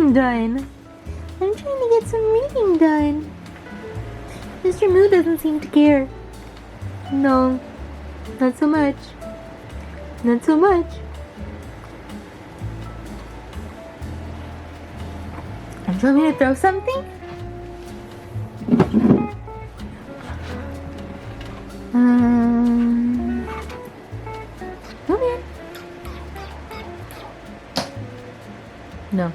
reading done. I'm trying to get some reading done. Mr. Moo doesn't seem to care. No, not so much. Not so much. And you want me to throw something? Come here. No.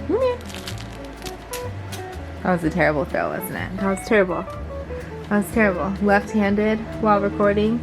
Come here. That was a terrible throw, wasn't it? That was terrible. That was terrible. Left-handed while recording.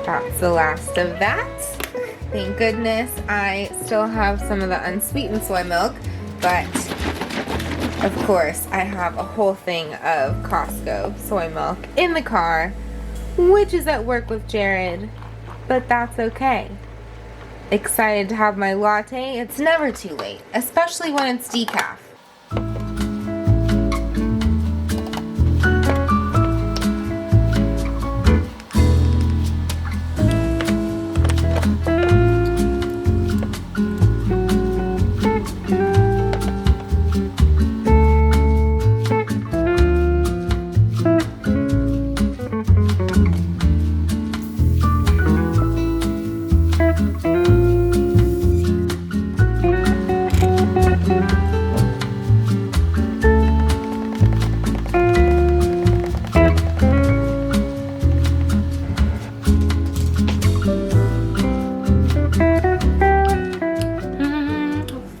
That's the last of that. Thank goodness I still have some of the unsweetened soy milk, but of course I have a whole thing of Costco soy milk in the car, which is at work with Jared, but that's okay. Excited to have my latte. It's never too late, especially when it's decaf.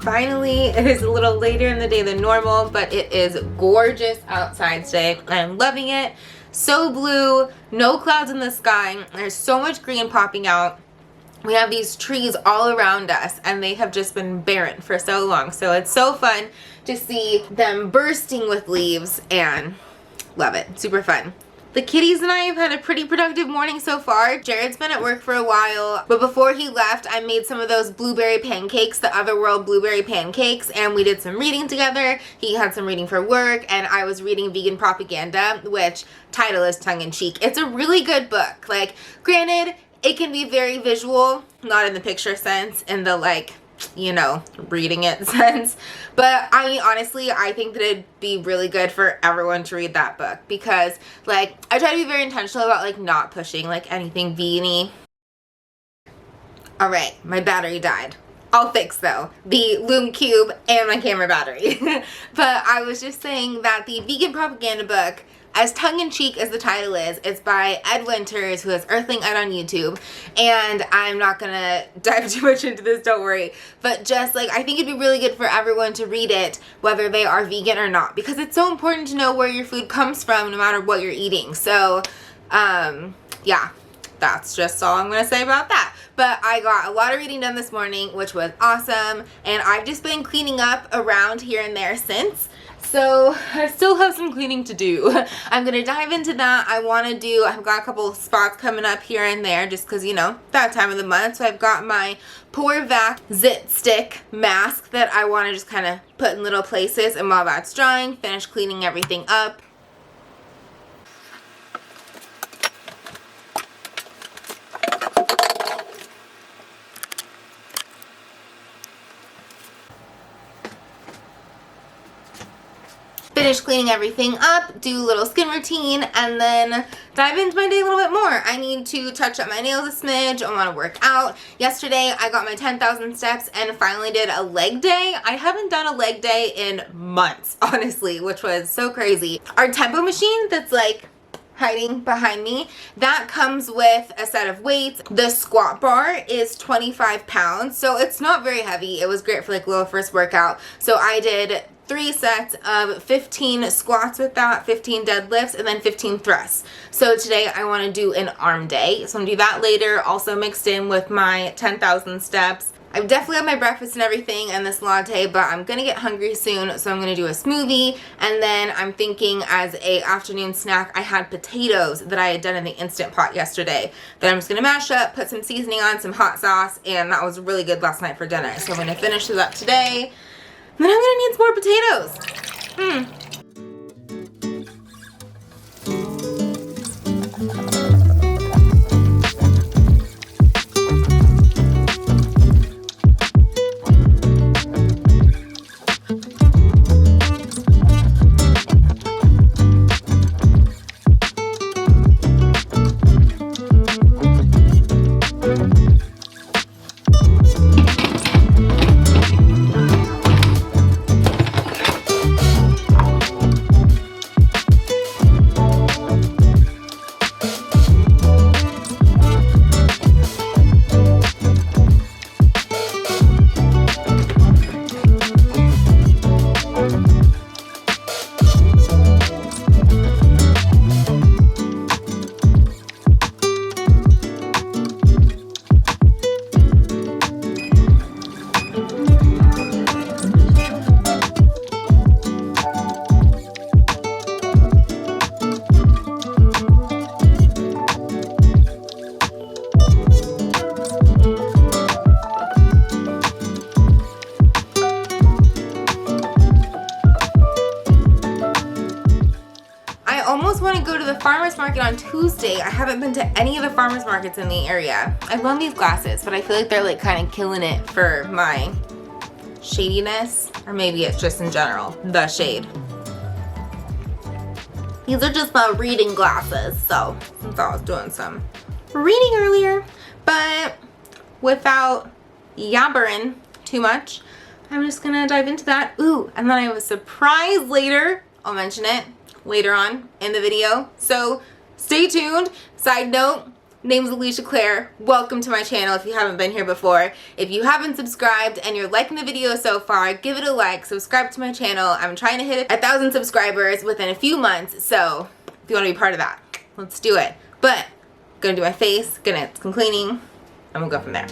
Finally, it is a little later in the day than normal, but it is gorgeous outside today. I'm loving it. So blue, no clouds in the sky. There's so much green popping out. We have these trees all around us and they have just been barren for so long. So it's so fun to see them bursting with leaves and love it. Super fun. The kitties and I have had a pretty productive morning so far. Jared's been at work for a while, but before he left, I made some of those blueberry pancakes, the Otherworld blueberry pancakes, and we did some reading together. He had some reading for work, and I was reading Vegan Propaganda, which title is tongue-in-cheek. It's a really good book. Like, granted, it can be very visual, not in the picture sense, in the like, you know, reading it sense. But I mean, honestly, I think that it'd be really good for everyone to read that book because, like, I try to be very intentional about, like, not pushing, like, anything vegan-y. Alright, my battery died. I'll fix, though, the Loom Cube and my camera battery. But I was just saying that the Vegan Propaganda book, as tongue-in-cheek as the title is, it's by Ed Winters, who has Earthling Ed on YouTube, and I'm not gonna dive too much into this, don't worry, but just, like, I think it'd be really good for everyone to read it, whether they are vegan or not, because it's so important to know where your food comes from, no matter what you're eating. So, yeah, that's just all I'm gonna say about that. But I got a lot of reading done this morning, which was awesome, and I've just been cleaning up around here and there since. So I still have some cleaning to do. I'm gonna dive into that. I've got a couple of spots coming up here and there just because, you know, that time of the month. So I've got my Pour Vac Zit Stick mask that I want to just kind of put in little places, and while that's drying, finish cleaning everything up. Finish cleaning everything up, do a little skin routine, and then dive into my day a little bit more. I need to touch up my nails a smidge. I want to work out. Yesterday, I got my 10,000 steps and finally did a leg day. I haven't done a leg day in months, honestly, which was so crazy. Our tempo machine that's like hiding behind me, that comes with a set of weights. The squat bar is 25 pounds, so it's not very heavy. It was great for like little first workout. So I did 3 sets of 15 squats with that, 15 deadlifts, and then 15 thrusts. So today I want to do an arm day. So I'm going to do that later, also mixed in with my 10,000 steps. I've definitely had my breakfast and everything and this latte, but I'm going to get hungry soon, so I'm going to do a smoothie. And then I'm thinking as a afternoon snack, I had potatoes that I had done in the Instant Pot yesterday that I'm just going to mash up, put some seasoning on, some hot sauce, and that was really good last night for dinner. So I'm going to finish it up today. Then I'm gonna need some more potatoes. Farmers market on Tuesday. I haven't been to any of the farmers markets in the area. I love these glasses, but I feel like they're like kind of killing it for my shadiness, or maybe it's just in general, the shade. These are just my reading glasses, so since I was doing some reading earlier, but without yabbering too much, I'm just gonna dive into that. Ooh, and then I have a surprise later. I'll mention it later on in the video, so stay tuned. Side note, name's Alicia Claire. Welcome to my channel if you haven't been here before. If you haven't subscribed and you're liking the video so far, give it a like, subscribe to my channel. I'm trying to hit 1,000 subscribers within a few months, so if you want to be part of that, let's do it. But gonna do my face, gonna get some cleaning, and we'll go from there.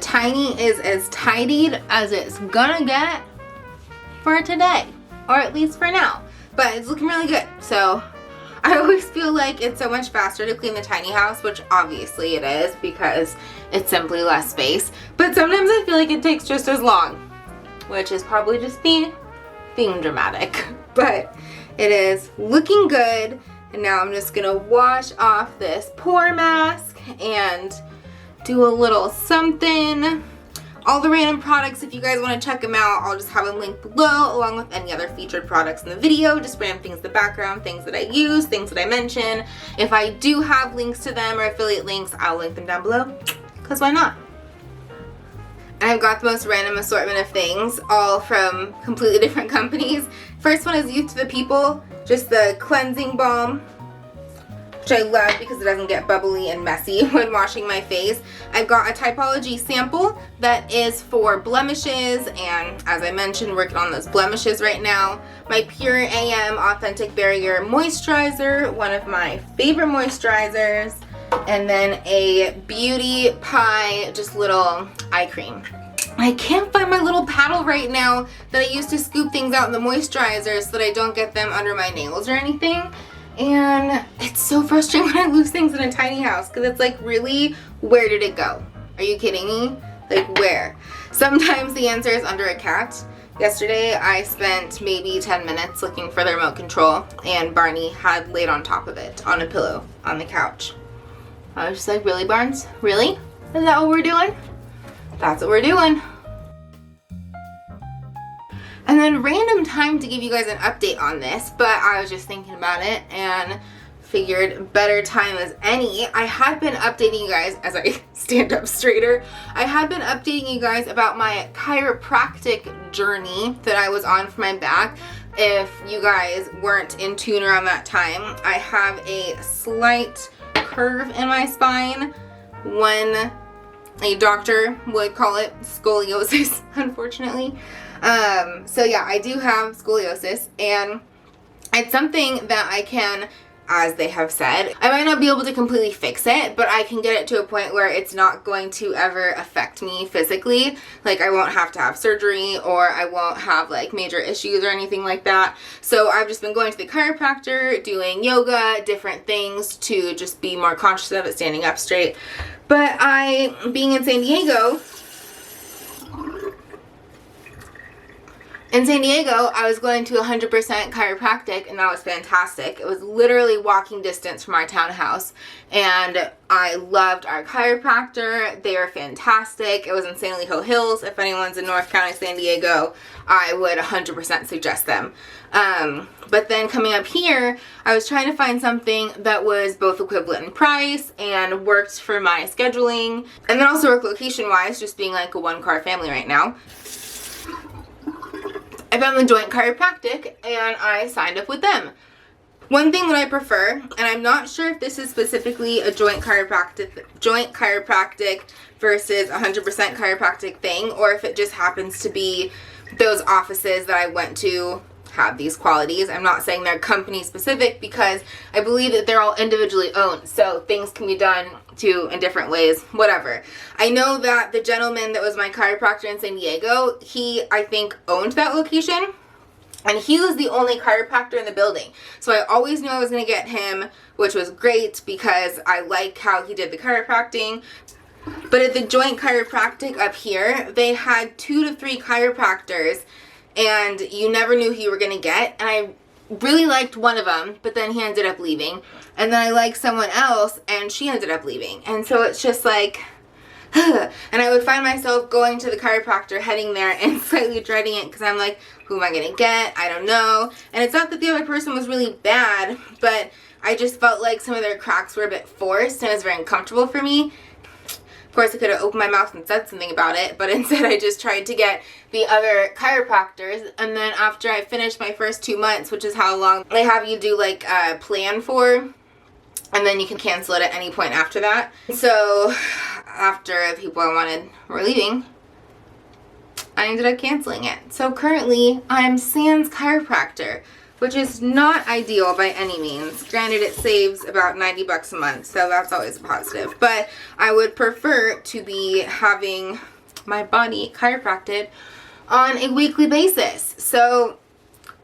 Tiny is as tidied as it's gonna get for today, or at least for now, but it's looking really good. So I always feel like it's so much faster to clean the tiny house, which obviously it is because it's simply less space, but sometimes I feel like it takes just as long, which is probably just me being dramatic. But it is looking good, and now I'm just gonna wash off this pore mask and do a little something. All the random products, if you guys want to check them out, I'll just have a link below along with any other featured products in the video. Just random things in the background, things that I use, things that I mention. If I do have links to them or affiliate links, I'll link them down below, because why not? And I've got the most random assortment of things, all from completely different companies. First one is Youth to the People. just the cleansing balm, which I love because it doesn't get bubbly and messy when washing my face. I've got a Typology sample that is for blemishes, and as I mentioned, working on those blemishes right now. My Pure AM Authentic Barrier Moisturizer, one of my favorite moisturizers, and then a Beauty Pie, just little eye cream. I can't find my little paddle right now that I used to scoop things out in the moisturizer so that I don't get them under my nails or anything. And it's so frustrating when I lose things in a tiny house because it's like, really, where did it go? Are you kidding me? Like, where? Sometimes the answer is under a cat. Yesterday I spent maybe 10 minutes looking for the remote control and Barney had laid on top of it on a pillow on the couch. I was just like, really, Barnes? Really? Is that what we're doing? That's what we're doing. And then random time to give you guys an update on this, but I was just thinking about it and figured better time as any. I had been updating you guys as I stand up straighter. I had been updating you guys about my chiropractic journey that I was on for my back. If you guys weren't in tune around that time, I have a slight curve in my spine. A doctor would call it scoliosis, unfortunately. So yeah, I do have scoliosis, and it's something that I can, as they have said, I might not be able to completely fix it, but I can get it to a point where it's not going to ever affect me physically. Like, I won't have to have surgery, or I won't have like major issues or anything like that. So I've just been going to the chiropractor, doing yoga, different things to just be more conscious of it, standing up straight. But being in San Diego, I was going to 100% chiropractic, and that was fantastic. It was literally walking distance from our townhouse, and I loved our chiropractor. They are fantastic. It was in San Elijo Hills. If anyone's in North County, San Diego, I would 100% suggest them. But then coming up here, I was trying to find something that was both equivalent in price and worked for my scheduling, and then also work location-wise, just being like a one-car family right now. I found the Joint Chiropractic and I signed up with them. One thing that I prefer, and I'm not sure if this is specifically a joint chiropractic versus 100% chiropractic thing, or if it just happens to be those offices that I went to have these qualities. I'm not saying they're company specific because I believe that they're all individually owned, so things can be done in different ways, whatever. I know that the gentleman that was my chiropractor in San Diego, he, I think, owned that location, and he was the only chiropractor in the building. So I always knew I was going to get him, which was great because I like how he did the chiropracting. But at the Joint Chiropractic up here, they had 2 to 3 chiropractors, and you never knew who you were going to get. And I really liked one of them, but then he ended up leaving. And then I liked someone else, and she ended up leaving. And so it's just like, and I would find myself going to the chiropractor, heading there, and slightly dreading it because I'm like, who am I going to get? I don't know. And it's not that the other person was really bad, but I just felt like some of their cracks were a bit forced, and it was very uncomfortable for me. Of course, I could have opened my mouth and said something about it, but instead I just tried to get the other chiropractors. And then after I finished my first 2 months, which is how long they have you do like a plan for, and then you can cancel it at any point after that. So after the people I wanted were leaving, I ended up canceling it. So currently I'm Sans chiropractor, which is not ideal by any means. Granted, it saves about $90 a month, so that's always a positive. But I would prefer to be having my body chiropracted on a weekly basis. So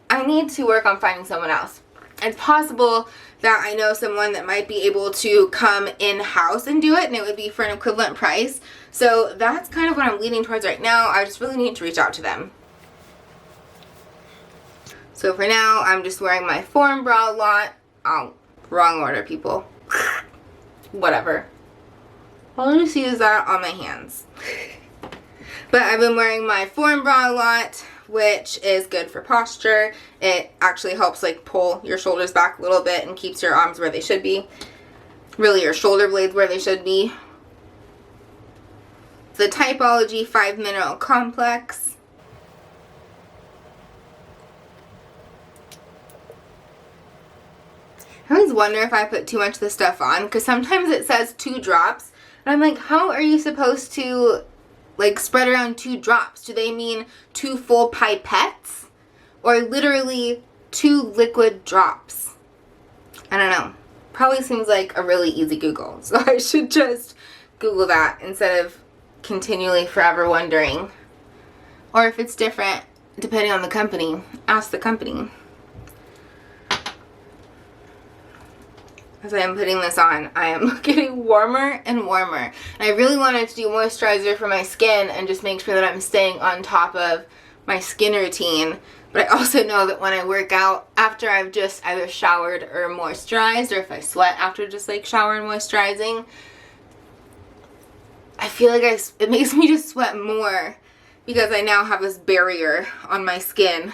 I need to work on finding someone else. It's possible that I know someone that might be able to come in-house and do it, and it would be for an equivalent price. So that's kind of what I'm leaning towards right now. I just really need to reach out to them. So for now, I'm just wearing my Form bra a lot. Oh, wrong order, people. Whatever. I'll just use that on my hands. But I've been wearing my Form bra a lot, which is good for posture. It actually helps like pull your shoulders back a little bit and keeps your arms where they should be. Really, your shoulder blades where they should be. The Typology 5 Mineral Complex. I always wonder if I put too much of the stuff on, because sometimes it says 2 drops, and I'm like, how are you supposed to, like, spread around 2 drops? Do they mean 2 full pipettes? Or literally 2 liquid drops? I don't know. Probably seems like a really easy Google, so I should just Google that instead of continually forever wondering. Or if it's different, depending on the company, ask the company. As I am putting this on, I am getting warmer and warmer. And I really wanted to do moisturizer for my skin and just make sure that I'm staying on top of my skin routine. But I also know that when I work out after I've just either showered or moisturized, or if I sweat after just like shower and moisturizing, I feel like it makes me just sweat more because I now have this barrier on my skin.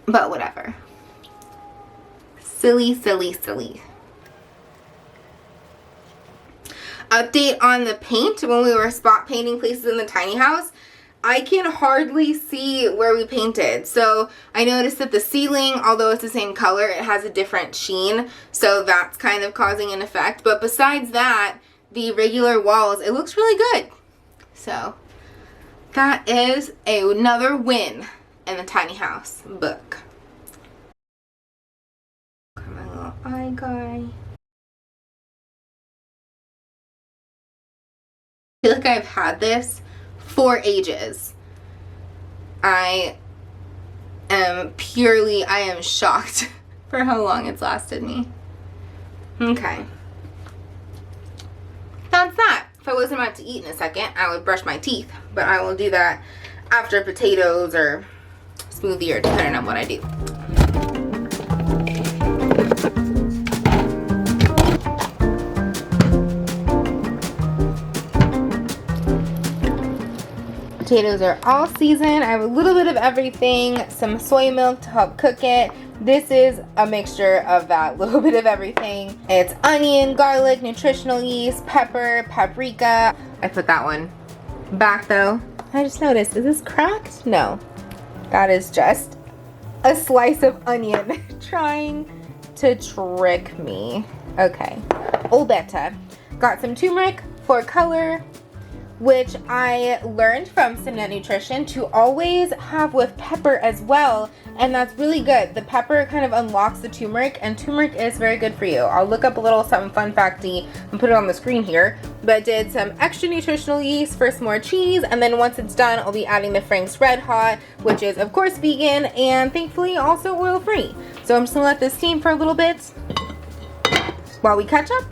But whatever. Silly, silly, silly. Update on the paint. When we were spot painting places in the tiny house, I can hardly see where we painted. So I noticed that the ceiling, although it's the same color, it has a different sheen. So that's kind of causing an effect. But besides that, the regular walls, it looks really good. So that is another win in the tiny house book. My little eye guy. I feel like I've had this for ages. I am shocked for how long it's lasted me. Okay. That's that. If I wasn't about to eat in a second, I would brush my teeth, but I will do that after potatoes or smoothie or depending on what I do. Potatoes are all seasoned. I have a little bit of everything, some soy milk to help cook it. This is a mixture of that little bit of everything. It's onion, garlic, nutritional yeast, pepper, paprika. I put that one back though. I just noticed, is this cracked? No, that is just a slice of onion trying to trick me. Okay, Olbetta. Got some turmeric for color, which I learned from Simnet Nutrition to always have with pepper as well, and that's really good. The pepper kind of unlocks the turmeric, and turmeric is very good for you. I'll look up a little something fun facty and put it on the screen here, but did some extra nutritional yeast for some more cheese, and then once it's done, I'll be adding the Frank's Red Hot, which is of course vegan and thankfully also oil-free. So I'm just gonna let this steam for a little bit while we catch up.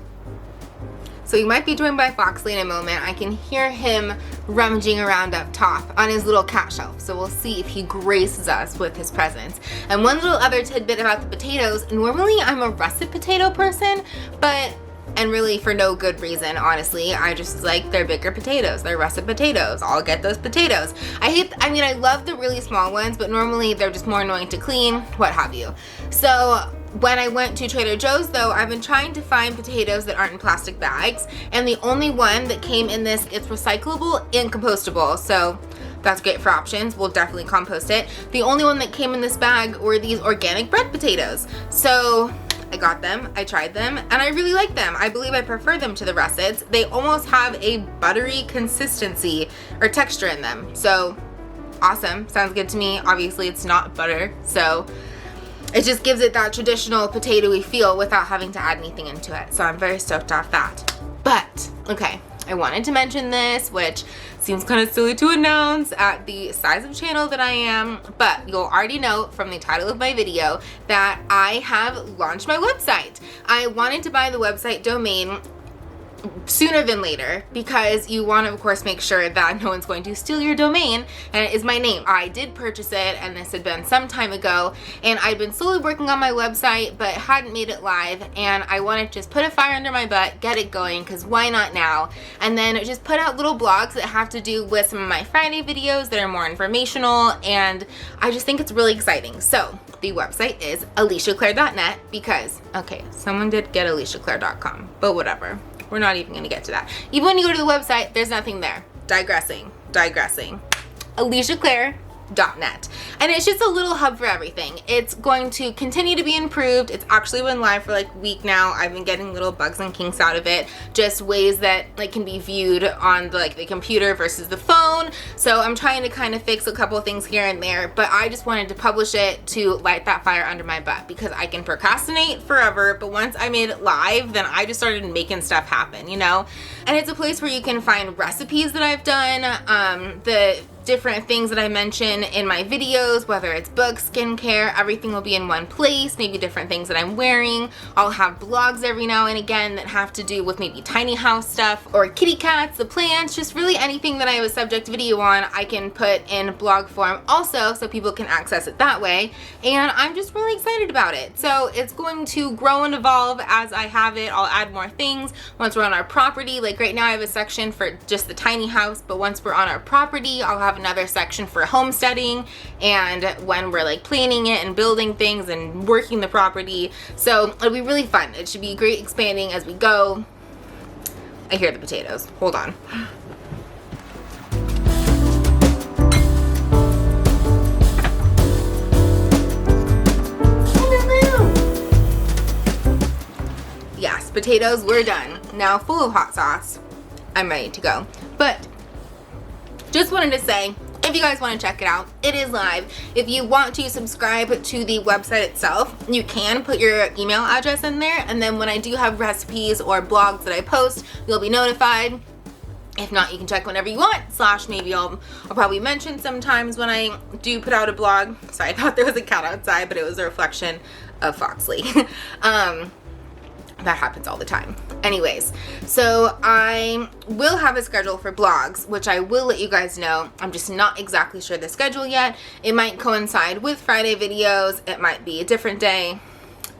So you might be joined by Foxley in a moment. I can hear him rummaging around up top on his little cat shelf. So we'll see if he graces us with his presence. And one little other tidbit about the potatoes. Normally I'm a russet potato person, and really for no good reason, honestly. I just like, they're bigger potatoes. They're russet potatoes. I'll get those potatoes. I love the really small ones, but normally they're just more annoying to clean, what have you. So when I went to Trader Joe's though, I've been trying to find potatoes that aren't in plastic bags, and the only one that came in this, it's recyclable and compostable, so that's great for options. We'll definitely compost it. The only one that came in this bag were these organic bread potatoes. So I got them, I tried them, and I really like them. I believe I prefer them to the russets. They almost have a buttery consistency or texture in them. So awesome, sounds good to me. Obviously it's not butter, so it just gives it that traditional potatoey feel without having to add anything into it. So I'm very stoked off that. But, okay, I wanted to mention this, which seems kind of silly to announce at the size of channel that I am, but you'll already know from the title of my video that I have launched my website. I wanted to buy the website domain sooner than later because you want to of course make sure that no one's going to steal your domain, and it is my name. I did purchase it, and this had been some time ago, and I'd been slowly working on my website but hadn't made it live, and I wanted to just put a fire under my butt, get it going, because why not now, and then just put out little blogs that have to do with some of my Friday videos that are more informational, and I just think it's really exciting. So the website is aliciaclaire.net because, okay, someone did get aliciaclaire.com, but whatever. We're not even gonna get to that. Even when you go to the website, there's nothing there. Digressing. Alicia Claire net. And it's just a little hub for everything. It's going to continue to be improved. It's actually been live for like a week now. I've been getting little bugs and kinks out of it, just ways that like can be viewed on the computer versus the phone. So I'm trying to kind of fix a couple things here and there, but I just wanted to publish it to light that fire under my butt, because I can procrastinate forever, but once I made it live, then I just started making stuff happen, you know? And it's a place where you can find recipes that I've done, the different things that I mention in my videos, whether it's books, skincare, everything will be in one place, maybe different things that I'm wearing. I'll have blogs every now and again that have to do with maybe tiny house stuff or kitty cats, the plants, just really anything that I have a subject video on, I can put in blog form also, so people can access it that way. And I'm just really excited about it. So it's going to grow and evolve as I have it. I'll add more things once we're on our property. Like right now I have a section for just the tiny house, but once we're on our property, I'll have another section for homesteading and when we're like planning it and building things and working the property. So it'll be really fun. It should be great expanding as we go. I hear the potatoes. Hold on. Yes, potatoes, we're done. Now full of hot sauce, I'm ready to go. But just wanted to say, if you guys want to check it out, it is live. If you want to subscribe to the website itself, you can put your email address in there, and then when I do have recipes or blogs that I post, you'll be notified. If not, you can check whenever you want, / maybe I'll probably mention sometimes when I do put out a blog. Sorry, I thought there was a cat outside, but it was a reflection of Foxley. That happens all the time. Anyways, so I will have a schedule for blogs, which I will let you guys know. I'm just not exactly sure the schedule yet. It might coincide with Friday videos. It might be a different day.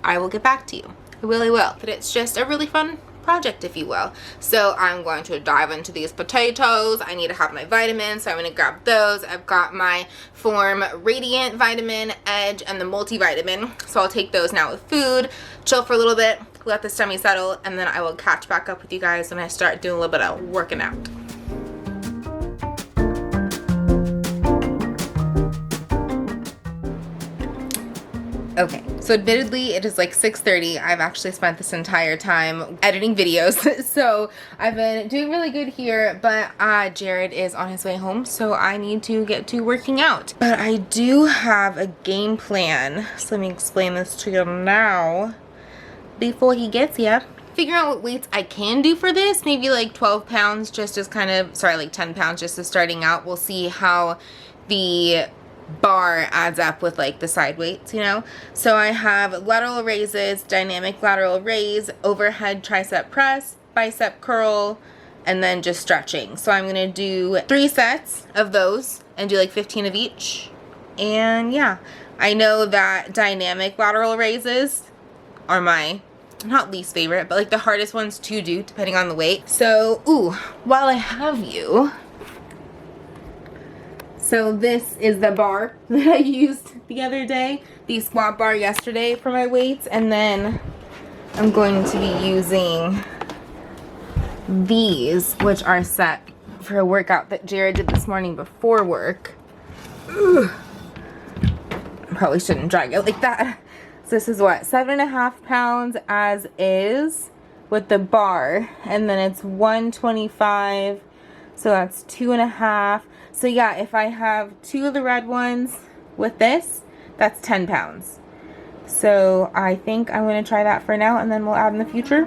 I will get back to you. I really will. But it's just a really fun project, if you will. So I'm going to dive into these potatoes. I need to have my vitamins, so I'm going to grab those. I've got my Form Radiant Vitamin Edge and the multivitamin, so I'll take those now with food, chill for a little bit, let the stomach settle, and then I will catch back up with you guys when I start doing a little bit of working out. Okay, so admittedly it is like 6:30. I've actually spent this entire time editing videos, so I've been doing really good here, but Jared is on his way home, so I need to get to working out. But I do have a game plan, so let me explain this to you now before he gets here. Figure out what weights I can do for this, maybe like 12 pounds just as kind of, sorry, like 10 pounds just as starting out. We'll see how the bar adds up with like the side weights, you know. So I have lateral raises, dynamic lateral raise, overhead tricep press, bicep curl, and then just stretching. So I'm gonna do 3 sets of those and do like 15 of each. And yeah, I know that dynamic lateral raises are my not least favorite, but like the hardest ones to do depending on the weight. So while I have you, so this is the bar that I used the other day, the squat bar yesterday for my weights, and then I'm going to be using these, which are set for a workout that Jared did this morning before work. Ugh. I probably shouldn't drag it like that. So this is what, 7.5 pounds as is with the bar, and then it's 125, so that's 2.5. So yeah, if I have 2 of the red ones with this, that's 10 pounds. So I think I'm going to try that for now, and then we'll add in the future.